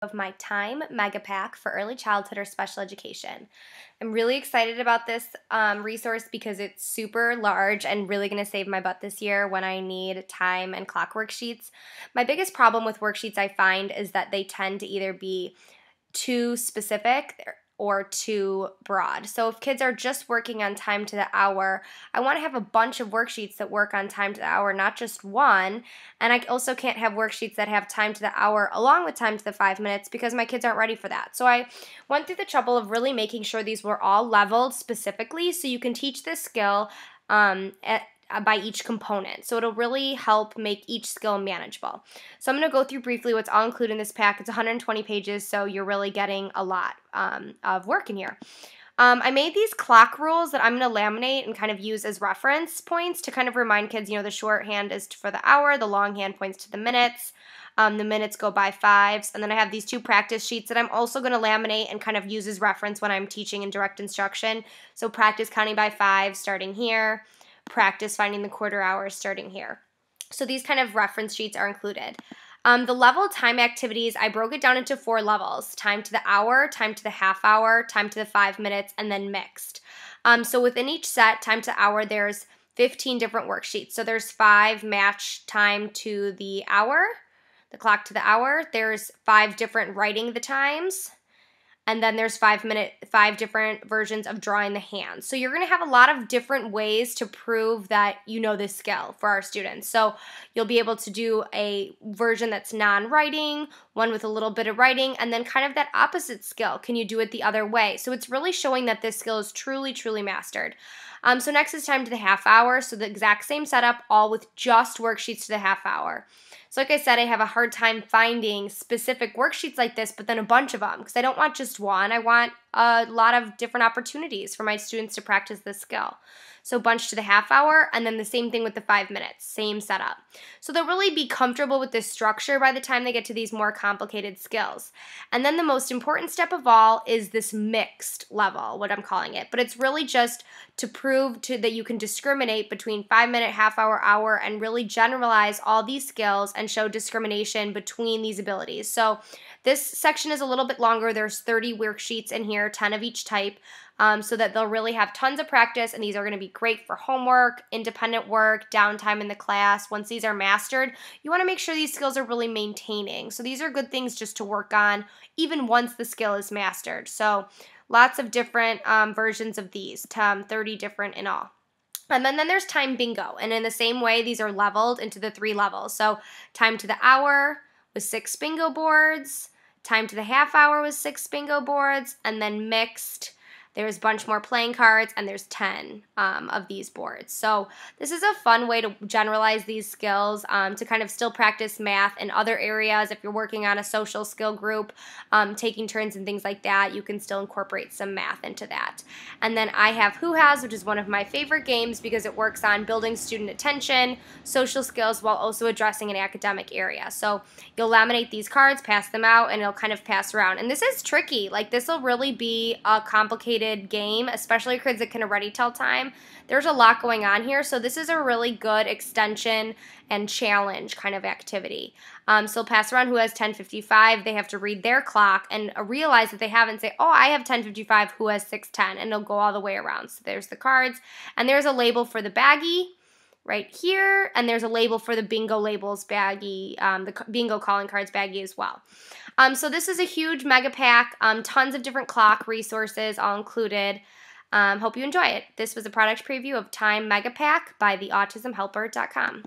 Of my Time Mega Pack for early childhood or special education. I'm really excited about this resource because it's super large and really going to save my butt this year when I need time and clock worksheets. My biggest problem with worksheets I find is that they tend to either be too specific or too broad. So if kids are just working on time to the hour, I want to have a bunch of worksheets that work on time to the hour, not just one. And I also can't have worksheets that have time to the hour along with time to the 5 minutes because my kids aren't ready for that. So I went through the trouble of really making sure these were all leveled specifically so you can teach this skill by each component. So it'll really help make each skill manageable. So I'm going to go through briefly what's all included in this pack. It's 120 pages, so you're really getting a lot of work in here. I made these clock rules that I'm going to laminate and kind of use as reference points to kind of remind kids, the shorthand is for the hour, the longhand points to the minutes. The minutes go by fives, and then I have these two practice sheets that I'm also going to laminate and kind of use as reference when I'm teaching in direct instruction. So practice counting by five starting here, practice finding the quarter hours starting here. So these kind of reference sheets are included. The level time activities, I broke it down into 4 levels: time to the hour, time to the half hour, time to the 5 minutes, and then mixed. So within each set, time to hour, there's 15 different worksheets. So there's 5 match time to the hour, the clock to the hour. There's 5 different writing the times. And then there's 5 different versions of drawing the hands. So you're going to have a lot of different ways to prove that you know this skill for our students. So you'll be able to do a version that's non-writing, one with a little bit of writing, and then kind of that opposite skill. Can you do it the other way? So it's really showing that this skill is truly, truly mastered. So next is time to the half hour. So the exact same setup, all with just worksheets to the half hour. So like I said, I have a hard time finding specific worksheets like this, but then a bunch of them, because I don't want just one. I want a lot of different opportunities for my students to practice this skill. So bunch to the half hour, and then the same thing with the 5 minutes, same setup. So they'll really be comfortable with this structure by the time they get to these more complicated skills. And then the most important step of all is this mixed level, what I'm calling it. But it's really just to prove that you can discriminate between 5 minute, half hour, hour, and really generalize all these skills and show discrimination between these abilities. So this section is a little bit longer. There's 30 worksheets in here, 10 of each type, so that they'll really have tons of practice, and these are going to be great for homework, independent work, downtime in the class. Once these are mastered, you want to make sure these skills are really maintaining. So these are good things just to work on even once the skill is mastered. So lots of different versions of these, 30 different in all. And then there's time bingo, and in the same way, these are leveled into the 3 levels. So time to the hour with 6 bingo boards, time to the half hour with 6 bingo boards, and then mixed, there's a bunch more playing cards, and there's 10 of these boards. So this is a fun way to generalize these skills, to kind of still practice math in other areas. If you're working on a social skill group, taking turns and things like that, you can still incorporate some math into that. And then I have Who Has, which is one of my favorite games because it works on building student attention, social skills, while also addressing an academic area. So you'll laminate these cards, pass them out, and it'll kind of pass around. And this is tricky. Like, this will really be a complicated game, especially kids that can already tell time. There's a lot going on here, so this is a really good extension and challenge kind of activity. So pass around Who Has 10:55. They have to read their clock and realize that they haven't, say, oh, I have 10:55, Who has 6:10, and it'll go all the way around. So there's the cards, and there's a label for the baggie right here, and there's a label for the bingo labels baggie, the bingo calling cards baggie as well. So this is a huge mega pack, tons of different clock resources all included. Hope you enjoy it. This was a product preview of Time Mega Pack by theautismhelper.com.